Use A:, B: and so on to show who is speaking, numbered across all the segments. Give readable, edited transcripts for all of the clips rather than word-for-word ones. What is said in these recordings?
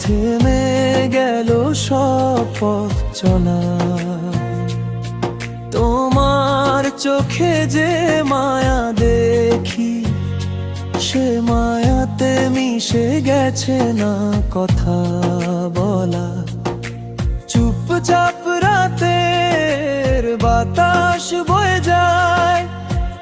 A: থেমে গেল সব পথ চলা। তোমার চোখে যে মায়া দেখি, সে মায়াতে মিশে গেছে না কথা বলা। চুপচাপ রাতের বাতাস বয়ে যায়,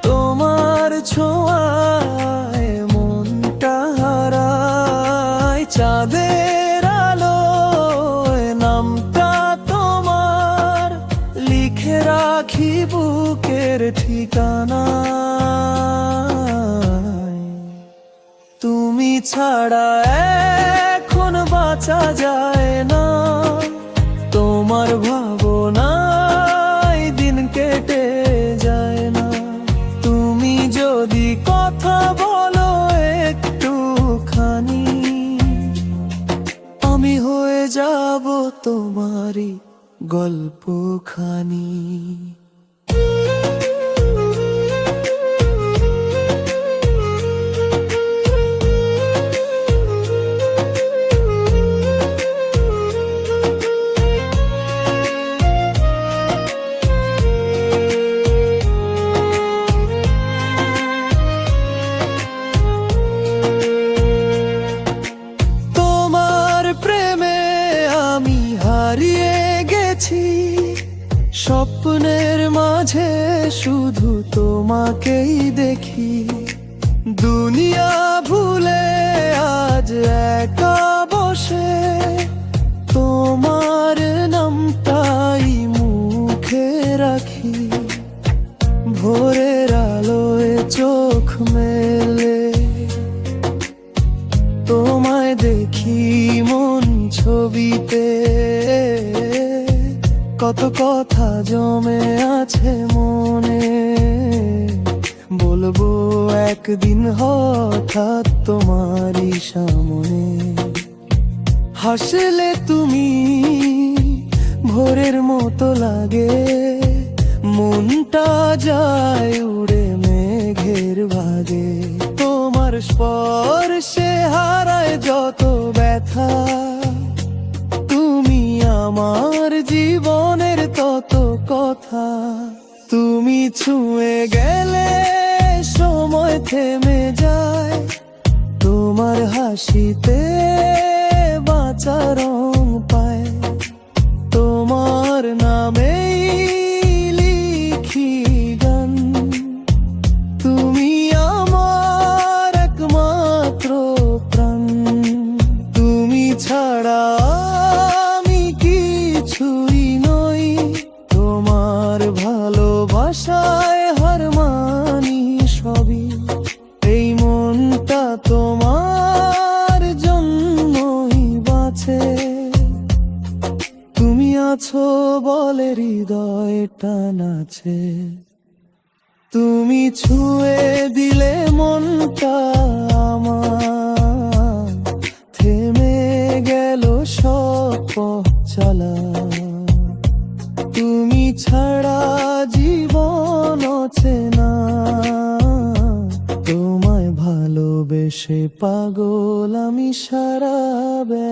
A: তোমার ছোঁয়ায় মনটা হারায়। চাঁদের আলোয় নামটা তোমার লিখে রাখি বুকের ঠিকানায়। তুমি ছাড়া এখন বাঁচা যায় না, তোমার ভাবনায় দিন কেটে যায় না। তুমি যদি কথা বলো একটুখানি, আমি হয়ে যাব তোমারই গল্পখানি। হারিয়ে গেছি স্বপ্নের মাঝে, শুধু তোমাকেই দেখি। দুনিয়া ভুলে আজ একা বসে, তোমার নামটাই মুখে রাখি। ভোরের আলোয় চোখ মেলে, তোমায় দেখি মন ছবিতে। কত কথা জমে আছে মনে, বলবো একদিন হঠাৎ তোমারই সামনে। হাসলে তুমি ভোরের মতো লাগে, মনটা যায় উড়ে মেঘের ভাগে। তোমার স্পর্শে হারায় যত ব্যথা, তুমি আমার জীবনের তত কথা। তুমি ছুঁয়ে গেলে সময় থেমে যায়, তোমার হাসিতে বাঁচা রং পায়। তোমার নামেই লিখি গান, তুমি আমার একমাত্র প্রাণ। তুমি ছাড়া আমি কিছুই নই, তোমার ভালোবাসায় হার মানি সবই। এই মনটা তোমার জন্যই বাঁচে, তুমি আছো বলে হৃদয়টা নাচে। তুমি ছুঁয়ে দিলে মনটা আমার, থেমে গেল সব পথ চলা। তুমি ছাড়া জীবন অচেনা, তোমায় ভালোবেসে পাগল আমি সারা বেলা।